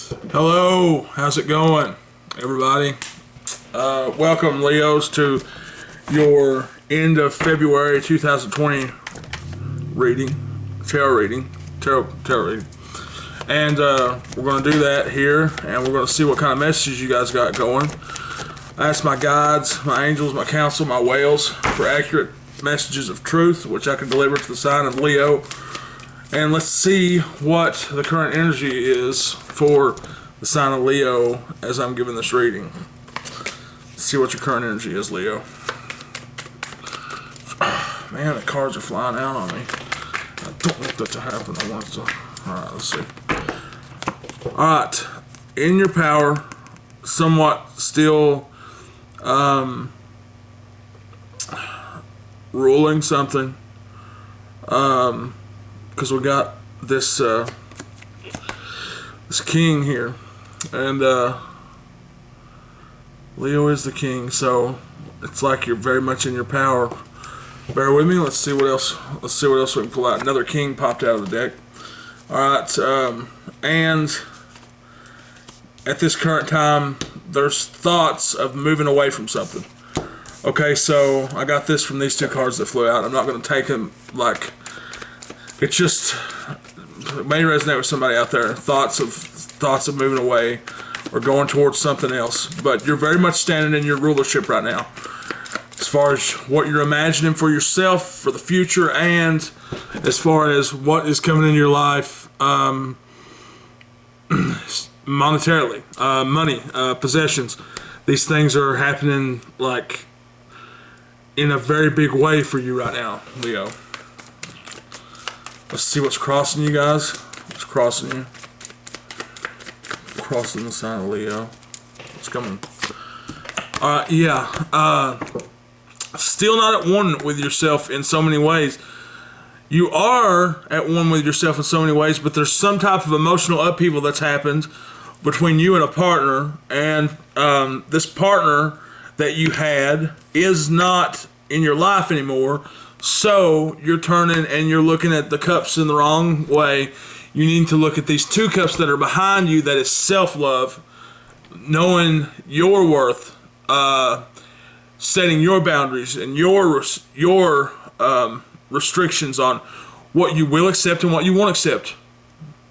Hello, how's it going, everybody? Welcome, Leos, to your end of February 2020 tarot reading. And we're going to do that here, and we're going to see what kind of messages you guys got going. I asked my guides, my angels, my council, my whales for accurate messages of truth, which I can deliver to the sign of Leo. And let's see what the current energy is for the sign of Leo as I'm giving this reading. Let's see what your current energy is, Leo. Man, the cards are flying out on me. I don't want that to happen. I want it to. Alright, let's see. Alright. In your power, somewhat still ruling something. Because we got this this king here, and Leo is the king, so it's like you're very much in your power. Bear with me. Let's see what else. Let's see what else we can pull out. Another king popped out of the deck. All right, and at this current time, there's thoughts of moving away from something. Okay, so I got this from these two cards that flew out. I'm not going to take them like. It's just, it may resonate with somebody out there. Thoughts of moving away or going towards something else. But you're very much standing in your rulership right now. As far as what you're imagining for yourself, for the future, and as far as what is coming in your life monetarily, money, possessions. These things are happening like in a very big way for you right now, Leo. Let's see what's crossing you guys. What's crossing you? Crossing the sign of Leo. What's coming? Still not at one with yourself in so many ways. You are at one with yourself in so many ways, but there's some type of emotional upheaval that's happened between you and a partner, and this partner that you had is not in your life anymore. So you're turning and you're looking at the cups in the wrong way. You need to look at these two cups that are behind you. That is self-love, knowing your worth, setting your boundaries and your restrictions on what you will accept and what you won't accept.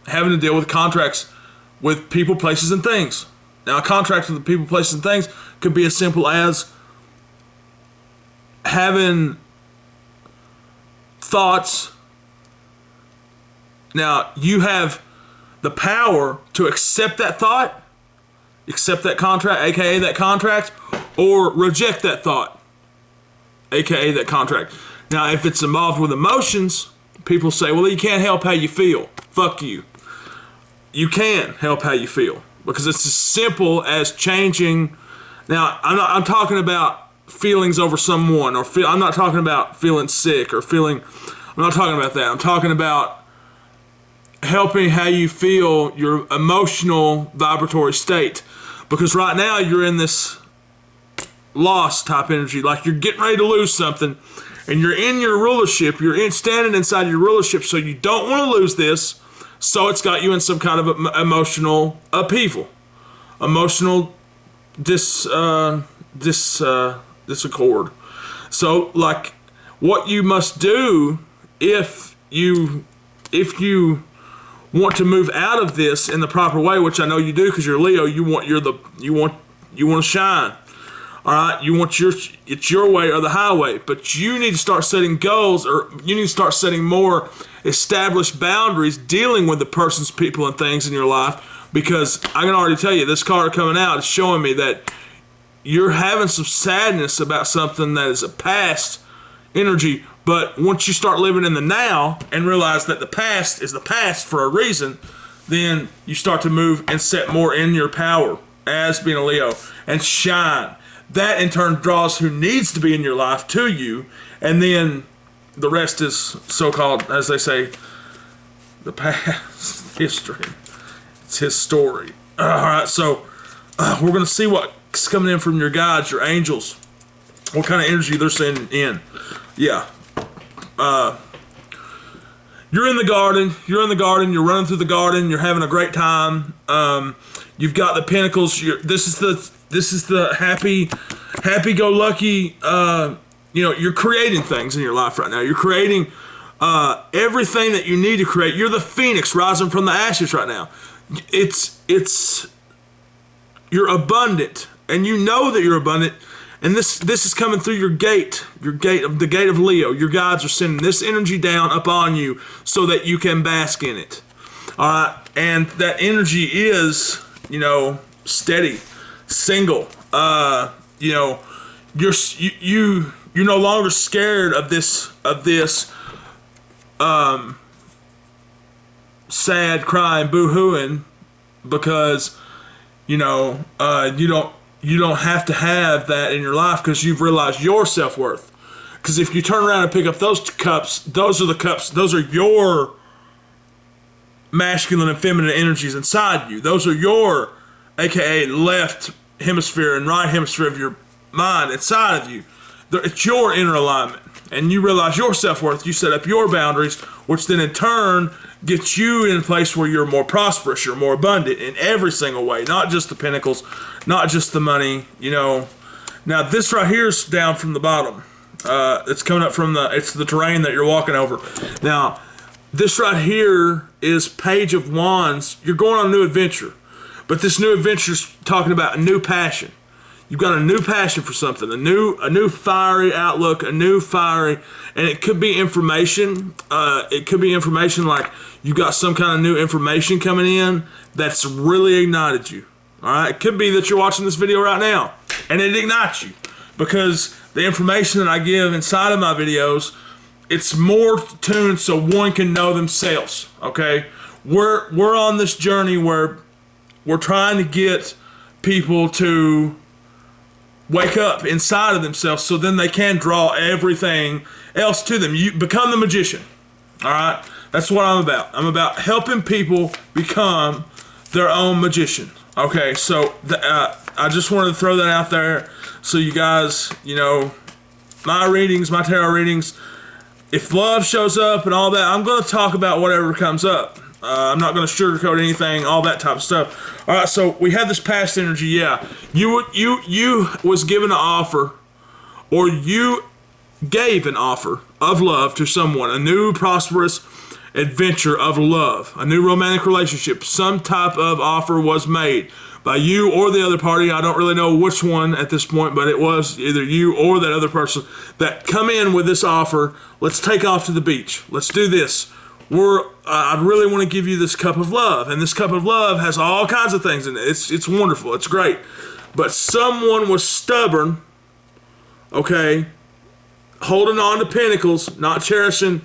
Having to deal with contracts with people, places, and things. Now, a contract with the people, places, and things could be as simple as having thoughts. Now, you have the power to accept that thought, accept that contract, aka that contract, or reject that thought, aka that contract. Now, if it's involved with emotions, people say, well, you can't help how you feel. Fuck you. You can help how you feel, because it's as simple as changing. Now, I'm talking about feelings over someone, or I'm not talking about feeling sick or feeling. I'm not talking about that. I'm talking about helping how you feel, your emotional vibratory state, because right now you're in this loss type energy, like you're getting ready to lose something, and you're in your rulership. You're standing inside your rulership, so you don't want to lose this. So it's got you in some kind of emotional upheaval, emotional disaccord. So, like, what you must do if you want to move out of this in the proper way, which I know you do because you're Leo. You want to shine. All right, it's your way or the highway. But you need to start setting goals, or you need to start setting more established boundaries dealing with the persons, people, and things in your life. Because I can already tell you, this card coming out is showing me that you're having some sadness about something that is a past energy, but once you start living in the now and realize that the past is the past for a reason, then you start to move and set more in your power as being a Leo and shine. That in turn draws who needs to be in your life to you, and then the rest is so-called, as they say, the past history. It's his story. All right, so we're going to see what's coming in from your guides, your angels, what kind of energy they're sending in. Yeah. you're in the garden. You're in the garden. You're running through the garden. You're having a great time. You've got the Pentacles. This is the happy-go-lucky. You're creating things in your life right now. You're creating everything that you need to create. You're the phoenix rising from the ashes right now. You're abundant, and you know that you're abundant. And this is coming through the gate of Leo. Your guides are sending this energy down upon you so that you can bask in it. All right, and that energy is, steady, single. You're no longer scared of this sad crying, boo-hooing, because you don't have to have that in your life because you've realized your self-worth. Because if you turn around and pick up those cups, those are your masculine and feminine energies inside you. Those are your, aka left hemisphere and right hemisphere of your mind inside of you. It's your inner alignment. And you realize your self-worth, you set up your boundaries, which then in turn gets you in a place where you're more prosperous, you're more abundant in every single way, not just the pentacles, not just the money, Now this right here is down from the bottom. It's coming up from it's the terrain that you're walking over. Now, this right here is Page of Wands. You're going on a new adventure, but this new adventure is talking about a new passion. You've got a new passion for something, a new fiery outlook, and it could be information. It could be information like you got some kind of new information coming in that's really ignited you. All right, it could be that you're watching this video right now and it ignites you because the information that I give inside of my videos, it's more tuned so one can know themselves. Okay, we're on this journey where we're trying to get people to wake up inside of themselves so then they can draw everything else to them. You become the magician. All right? That's what I'm about. I'm about helping people become their own magician. Okay, so I just wanted to throw that out there so you guys, my readings, my tarot readings, if love shows up and all that, I'm going to talk about whatever comes up. I'm not going to sugarcoat anything, all that type of stuff. All right, so we had this past energy. Yeah, you was given an offer, or you gave an offer of love to someone, a new prosperous adventure of love, a new romantic relationship. Some type of offer was made by you or the other party. I don't really know which one at this point, but it was either you or that other person that come in with this offer. Let's take off to the beach. Let's do this. I really want to give you this cup of love, and this cup of love has all kinds of things in it. It's wonderful. It's great. But someone was stubborn, okay, holding on to pentacles, not cherishing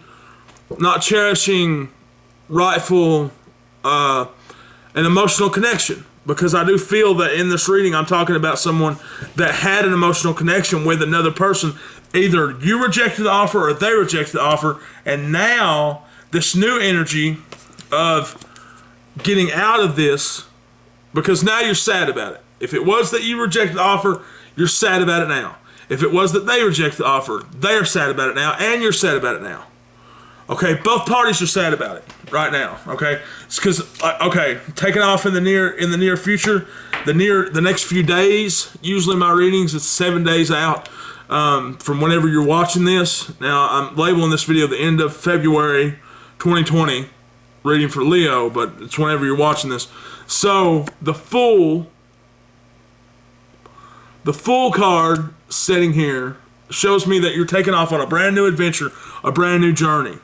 rightful an emotional connection. Because I do feel that in this reading, I'm talking about someone that had an emotional connection with another person. Either you rejected the offer or they rejected the offer, and now this new energy of getting out of this, because now you're sad about it. If it was that you rejected the offer, you're sad about it now. If it was that they rejected the offer, they are sad about it now, and you're sad about it now. Okay, both parties are sad about it right now. Okay, it's because taking off in the near future, the next few days. Usually my readings it's 7 days out from whenever you're watching this. Now I'm labeling this video the end of February 2020 reading for Leo, but it's whenever you're watching this. So the Fool card sitting here shows me that you're taking off on a brand new adventure, a brand new journey.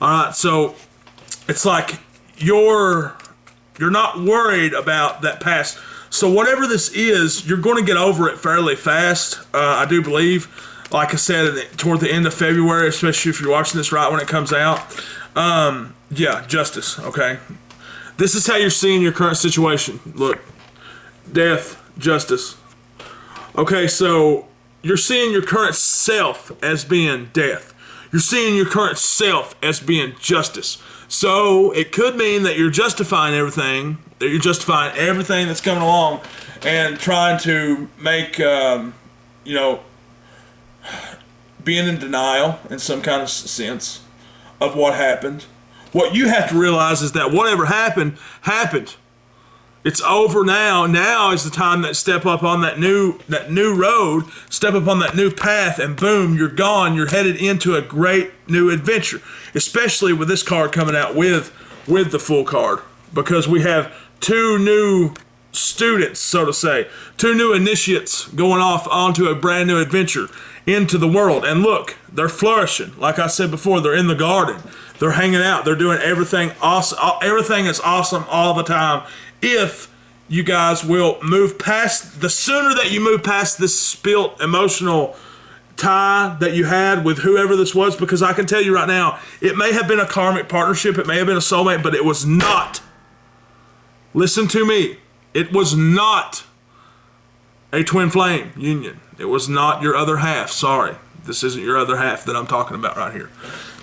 All right, so it's like you're not worried about that past. So whatever this is, you're going to get over it fairly fast. I do believe, like I said, toward the end of February, especially if you're watching this right when it comes out. Yeah, justice, okay? This is how you're seeing your current situation. Look, death, justice. Okay, so you're seeing your current self as being death. You're seeing your current self as being justice. So it could mean that you're justifying everything, that's coming along and trying to make, being in denial in some kind of sense. of what happened. What you have to realize is that whatever happened, happened. It's over now. Now is the time that step up on that new road, step up on that new path, and boom, you're gone. You're headed into a great new adventure. Especially with this card coming out with the full card, because we have two new students, so to say, two new initiates going off onto a brand new adventure into the world. And look, they're flourishing. Like I said before, they're in the garden. They're hanging out. They're doing everything awesome. Everything is awesome all the time. If you guys will move past, the sooner that you move past this spilt emotional tie that you had with whoever this was, because I can tell you right now, it may have been a karmic partnership, it may have been a soulmate, but it was not. Listen to me. It was not a twin flame union. It was not your other half. Sorry. This isn't your other half that I'm talking about right here.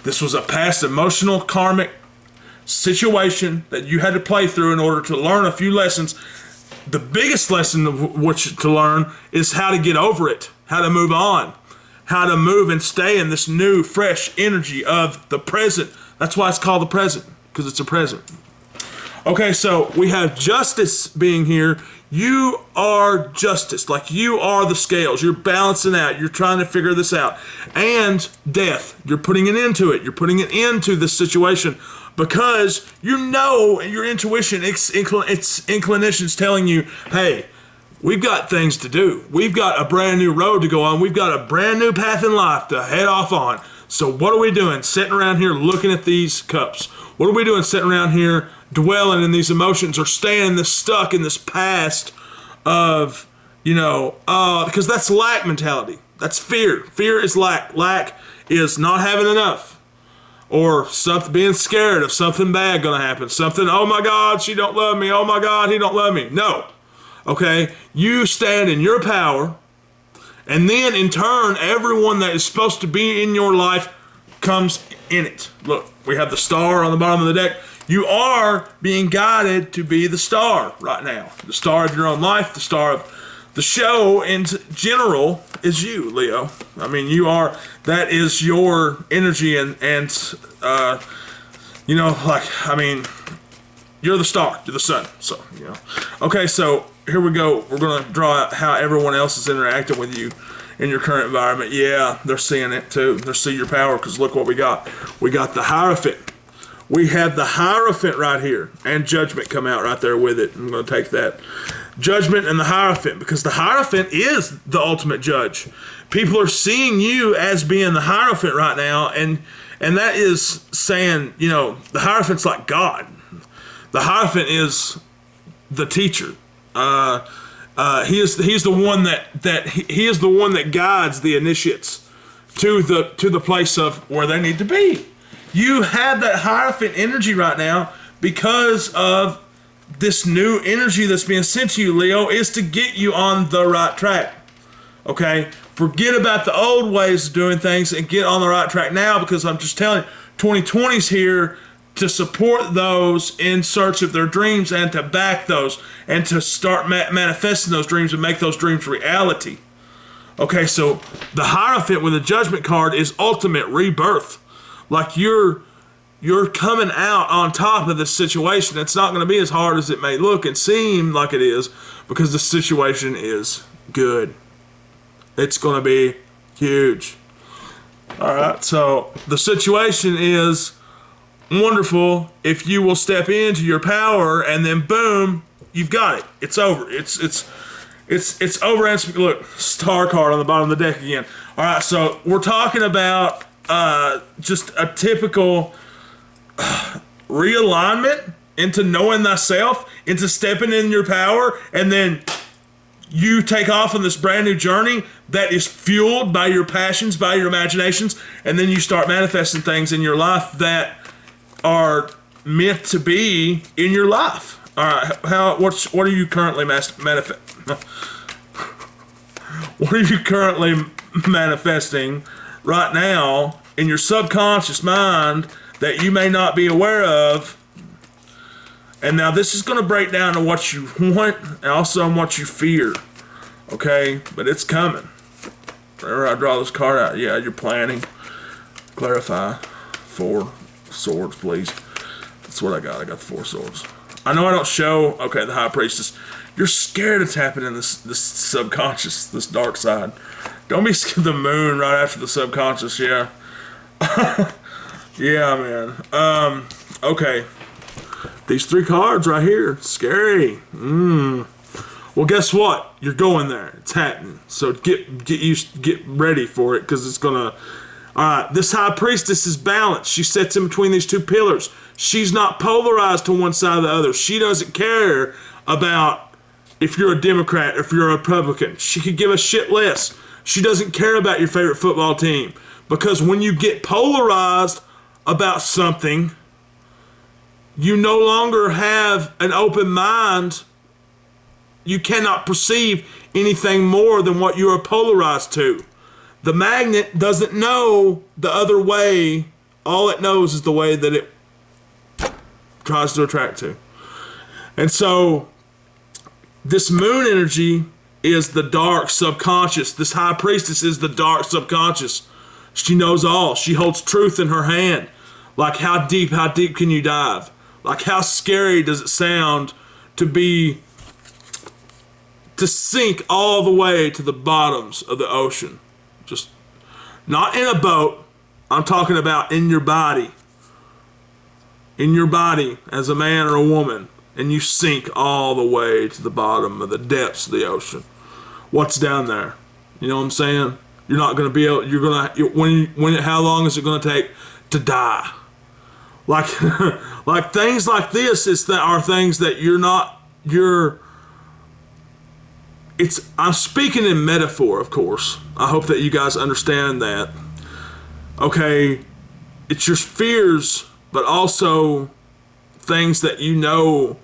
This was a past emotional karmic situation that you had to play through in order to learn a few lessons. The biggest lesson of which to learn is how to get over it, how to move on, how to move and stay in this new, fresh energy of the present. That's why it's called the present, because it's a present. Okay, so we have justice being here. You are justice, like you are the scales. You're balancing out. You're trying to figure this out. And death, you're putting an end to it. You're putting an end to this situation because you know your intuition, its inclination's telling you, hey, we've got things to do. We've got a brand new road to go on. We've got a brand new path in life to head off on. So what are we doing? Sitting around here looking at these cups. What are we doing sitting around here dwelling in these emotions or staying stuck in this past of, because that's lack mentality. That's fear. Fear is lack. Lack is not having enough. Or something, being scared of something bad gonna happen. Something, oh my God, she don't love me. Oh my God, he don't love me. No. Okay? You stand in your power, and then in turn, everyone that is supposed to be in your life comes in it. Look, we have the star on the bottom of the deck. You are being guided to be the star right now. The star of your own life, the star of the show in general is you, Leo. I mean, that is your energy and you're the star, you're the sun. So, Okay, so here we go. We're going to draw out how everyone else is interacting with you in your current environment. Yeah, they're seeing it too. They're seeing your power because look what we got. We got the Hierophant. We have the Hierophant right here, and Judgment come out right there with it. I'm going to take that. Judgment and the Hierophant, because the Hierophant is the ultimate judge. People are seeing you as being the Hierophant right now, and that is saying, the Hierophant's like God. The Hierophant is the teacher. He is the one that guides the initiates to the place of where they need to be. You have that Hierophant energy right now because of this new energy that's being sent to you, Leo, is to get you on the right track. Okay? Forget about the old ways of doing things and get on the right track now, because I'm just telling you, 2020's here to support those in search of their dreams and to back those and to start manifesting those dreams and make those dreams reality. Okay, so the Hierophant with the Judgment card is ultimate rebirth. Like you're coming out on top of this situation. It's not going to be as hard as it may look and seem like it is, because the situation is good. It's going to be huge. All right, so the situation is wonderful if you will step into your power, and then boom, you've got it. It's over. It's over. And look, star card on the bottom of the deck again. All right, so we're talking about just a typical realignment into knowing thyself, into stepping in your power, and then you take off on this brand new journey that is fueled by your passions, by your imaginations, and then you start manifesting things in your life that are meant to be in your life. All right, what are you currently What are you currently manifesting right now in your subconscious mind that you may not be aware of? And now this is going to break down to what you want and also on what you fear. Okay? But it's coming. Whenever I draw this card out, yeah, you're planning. Clarify. 4. Swords, please. That's what I got. I got the 4 swords. I know I don't show. Okay, the High Priestess. You're scared of tapping in this subconscious, this dark side. Don't be scared of the moon right after the subconscious. Yeah. Yeah, man. Okay. These 3 cards right here. Scary. Well, guess what? You're going there. It's happening. So get ready for it, because it's gonna. All right. This High Priestess is balanced. She sits in between these 2 pillars. She's not polarized to one side or the other. She doesn't care about if you're a Democrat or if you're a Republican. She could give a shit less. She doesn't care about your favorite football team, because when you get polarized about something, you no longer have an open mind. You cannot perceive anything more than what you are polarized to. The magnet doesn't know the other way. All it knows is the way that it tries to attract to. And so this moon energy is the dark subconscious. This High Priestess is the dark subconscious. She knows all. She holds truth in her hand. Like, how deep can you dive? Like, how scary does it sound to sink all the way to the bottoms of the ocean? Just not in a boat. I'm talking about in your body. In your body as a man or a woman. And you sink all the way to the bottom of the depths of the ocean. What's down there? You know what I'm saying? You're not going to be able, how long is it going to take to die? Like, like things like this are things that I'm speaking in metaphor, of course. I hope that you guys understand that. Okay, it's your fears, but also things that you know,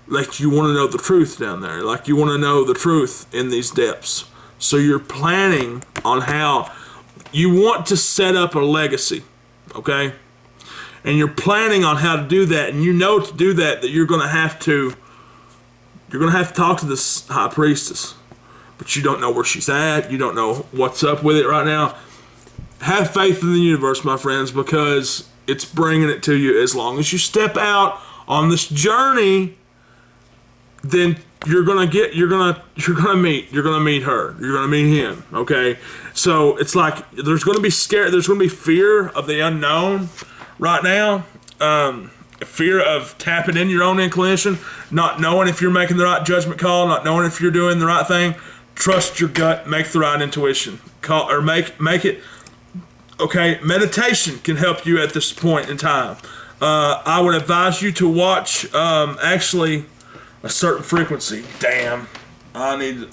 like you want to know the truth down there. Like you want to know the truth in these depths. So you're planning on how you want to set up a legacy, okay? And you're planning on how to do that, and you know to do that you're going to have to talk to this High Priestess. But you don't know where she's at. You don't know what's up with it right now. Have faith in the universe, my friends, because it's bringing it to you. As long as you step out on this journey, then you're gonna meet her. You're gonna meet him. Okay, so it's like there's gonna be there's gonna be fear of the unknown right now. Fear of tapping in your own inclination, not knowing if you're making the right judgment call, not knowing if you're doing the right thing. Trust your gut, make the right intuition call, or make it. Okay, meditation can help you at this point in time. I would advise you to watch actually a certain frequency. Damn, I need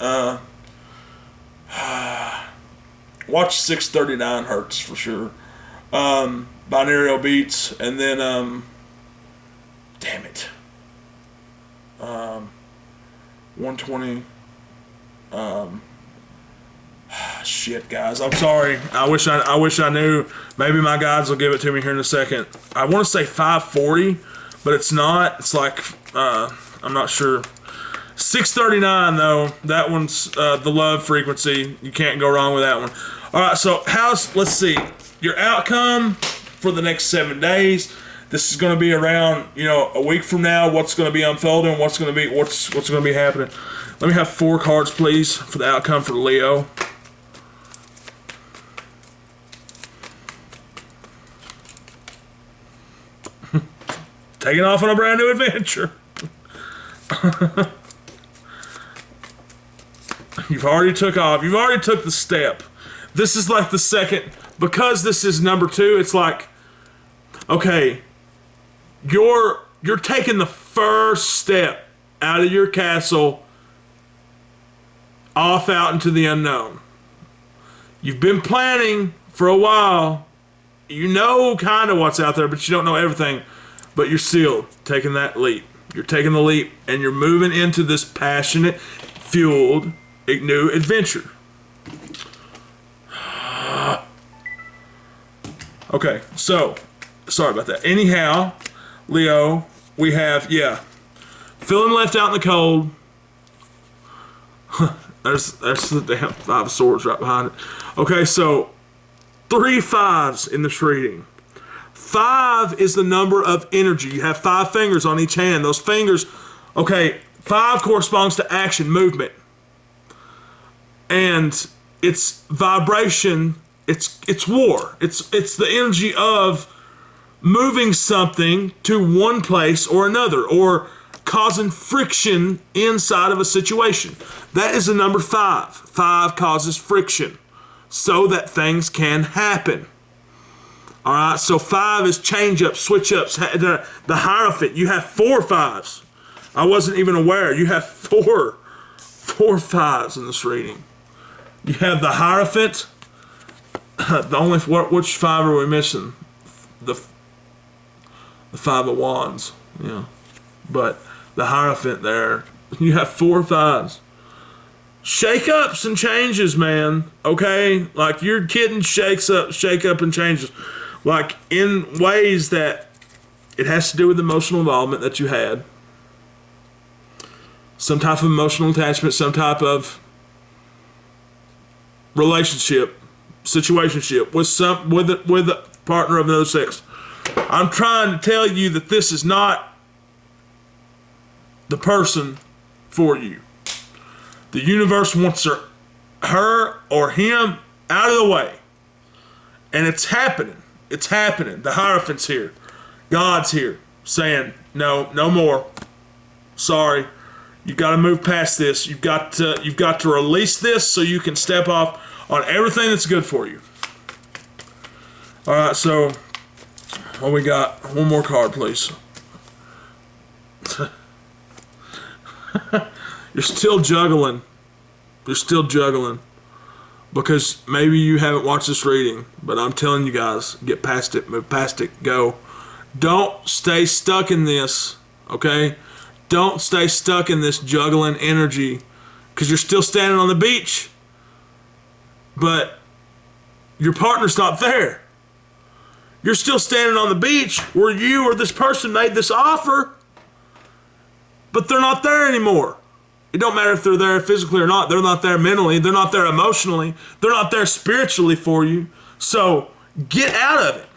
watch 639 hertz for sure. Binaural beats, and then damn it, 120. Shit, guys, I'm sorry. I wish I knew. Maybe my guides will give it to me here in a second. I want to say 540, but it's not. It's like I'm not sure. 639 though. That one's the love frequency. You can't go wrong with that one. All right, so let's see your outcome for the next 7 days. This is going to be around, a week from now. What's going to be unfolding? What's going to be happening? Let me have 4 cards, please, for the outcome for Leo. Taking off on a brand new adventure. You've already took off. You've already took the step. This is like the second, because this is number 2. It's like, okay, you're taking the first step out of your castle, off out into the unknown. You've been planning for a while. You know kind of what's out there, but you don't know everything. But you're still taking that leap. You're taking the leap, and you're moving into this passionate, fueled, new adventure. Okay, so, sorry about that. Anyhow, Leo, we have, feeling left out in the cold. There's the damn 5 of Swords right behind it. Okay, so 3 5s in this reading. 5 is the number of energy. You have 5 fingers on each hand. Those fingers, okay, 5 corresponds to action, movement. And it's vibration, it's war. It's the energy of moving something to one place or another, or causing friction inside of a situation. That is the number 5. 5 causes friction so that things can happen. All right, so 5 is change ups, switch ups. The Hierophant, you have 4 5s. I wasn't even aware. You have four 5s in this reading. You have the Hierophant. Which 5 are we missing? The 5 of Wands. Yeah, but the Hierophant there. You have 4 5s. Shake-ups and changes, man. Okay, like your kitten shake up and changes, like in ways that it has to do with emotional involvement that you had, some type of emotional attachment, some type of relationship, situationship with a partner of another sex. I'm trying to tell you that this is not the person for you. The universe wants her or him out of the way. And it's happening. It's happening. The Hierophant's here. God's here saying, no more. Sorry. You've got to move past this. You've got to release this so you can step off on everything that's good for you. All right, so what we got? One more card, please. You're still juggling. You're still juggling. Because maybe you haven't watched this reading, but I'm telling you guys, get past it, move past it, go. Don't stay stuck in this, okay? Don't stay stuck in this juggling energy, because you're still standing on the beach, but your partner's not there. You're still standing on the beach where you or this person made this offer, but they're not there anymore. It don't matter if they're there physically or not. They're not there mentally. They're not there emotionally. They're not there spiritually for you. So get out of it.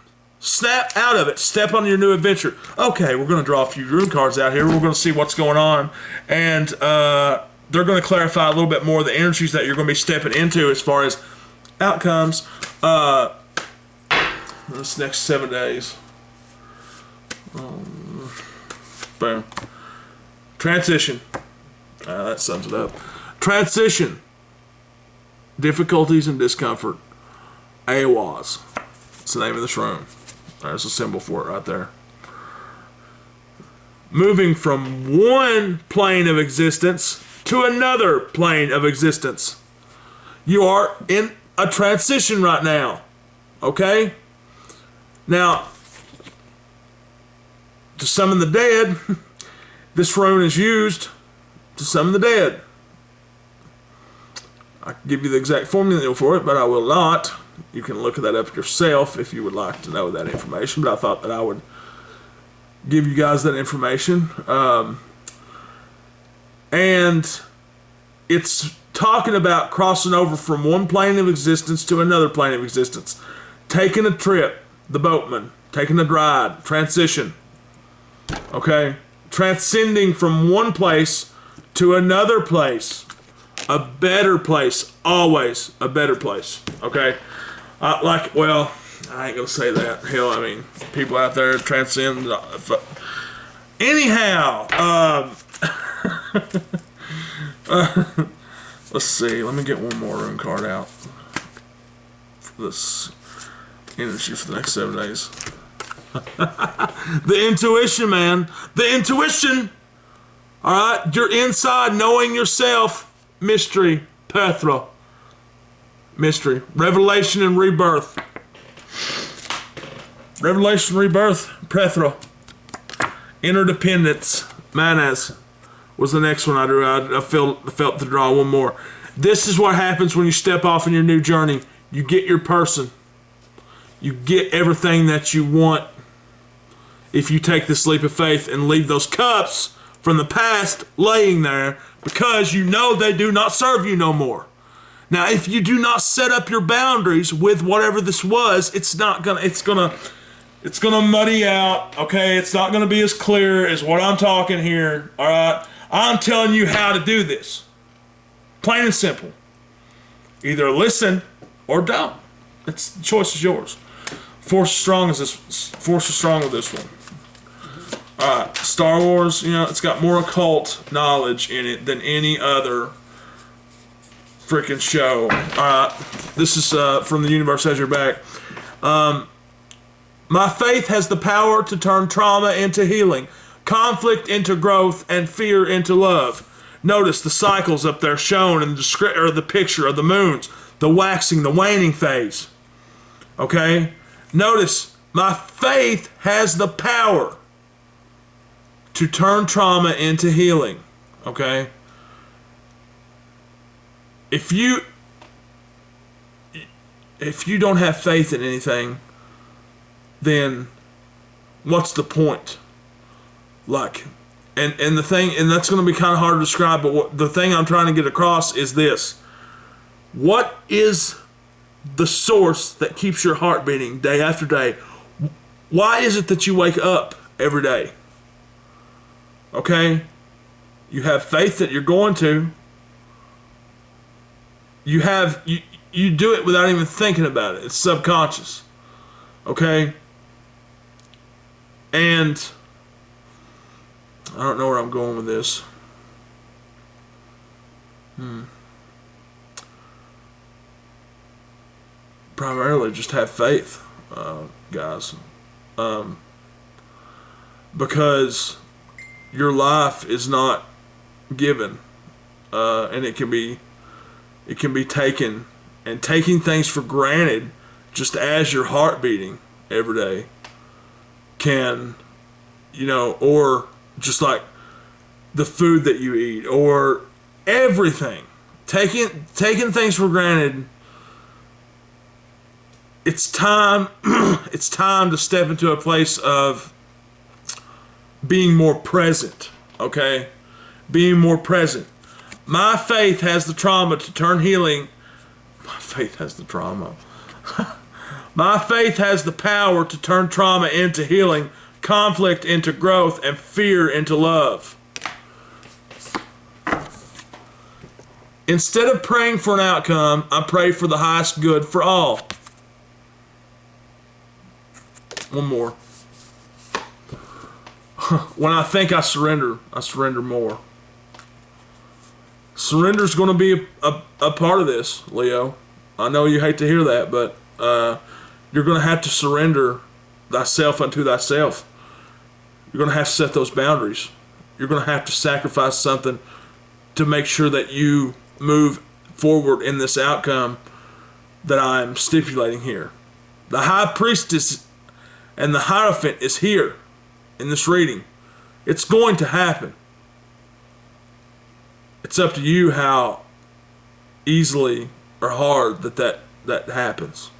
Snap out of it. Step on your new adventure. Okay, we're going to draw a few rune cards out here. We're going to see what's going on. And they're going to clarify a little bit more the energies that you're going to be stepping into as far as outcomes this next 7 days. Boom. Transition. That sums it up. Transition. Difficulties and discomfort. AWAS. It's the name of this room. There's a symbol for it right there. Moving from one plane of existence to another plane of existence. You are in a transition right now. Okay? Now, to summon the dead, this rune is used to summon the dead. I can give you the exact formula for it, but I will not. You can look that up yourself if you would like to know that information, but I thought that I would give you guys that information. And it's talking about crossing over from one plane of existence to another plane of existence. Taking a trip, the boatman, taking a ride, transition. Okay? Transcending from one place to another place, a better place, always a better place, okay? I ain't gonna say that. Hell, I mean, people out there transcend. Anyhow, let's see. Let me get one more rune card out for this energy for the next 7 days. The intuition, man. The intuition. All right, you're inside knowing yourself. Mystery, Pethra. Mystery, revelation and rebirth. Revelation, rebirth, Pethra. Interdependence, Manas was the next one I drew. I felt to draw one more. This is what happens when you step off in your new journey. You get your person. You get everything that you want. If you take this leap of faith and leave those cups from the past laying there, because you know they do not serve you no more. Now, if you do not set up your boundaries with whatever this was, it's gonna It's going to muddy out, okay? It's not going to be as clear as what I'm talking here, all right? I'm telling you how to do this. Plain and simple. Either listen or don't. The choice is yours. Force is strong with this one. All right, Star Wars, it's got more occult knowledge in it than any other freaking show. All right, this is from the universe as your back. My faith has the power to turn trauma into healing, conflict into growth, and fear into love. Notice the cycles up there shown in the picture of the moons, the waxing, the waning phase. Okay? Notice, my faith has the power to turn trauma into healing. Okay? If you don't have faith in anything, then what's the point? Like, and the thing, and that's going to be kind of hard to describe, but the thing I'm trying to get across is this. What is the source that keeps your heart beating day after day? Why is it that you wake up every day? Okay? You have faith that you're going to. You do it without even thinking about it. It's subconscious. Okay? And I don't know where I'm going with this. Primarily just have faith, guys. Because your life is not given. And it can be taken. And taking things for granted just as your heart beating every day can, or just like the food that you eat or everything. Taking things for granted. It's time to step into a place of being more present, okay? Being more present. My faith has the trauma to turn healing. My faith has the trauma. My faith has the power to turn trauma into healing, conflict into growth, and fear into love. Instead of praying for an outcome, I pray for the highest good for all. One more. When I think I surrender more. Surrender is going to be a part of this, Leo. I know you hate to hear that, but you're going to have to surrender thyself unto thyself. You're going to have to set those boundaries. You're going to have to sacrifice something to make sure that you move forward in this outcome that I'm stipulating here. The high priestess and the Hierophant is here in this reading. It's going to happen. It's up to you how easily or hard that happens.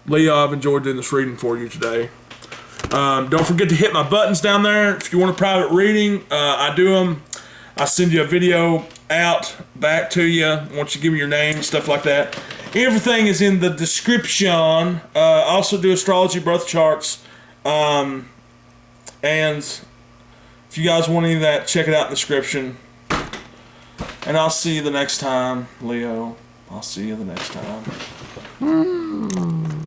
Leo, I've enjoyed doing this reading for you today. Don't forget to hit my buttons down there. If you want a private reading, I do them. I send you a video out back to you once you give me your name, stuff like that. Everything is in the description. Also do astrology, birth charts. And if you guys want any of that, check it out in the description. And I'll see you the next time, Leo. I'll see you the next time.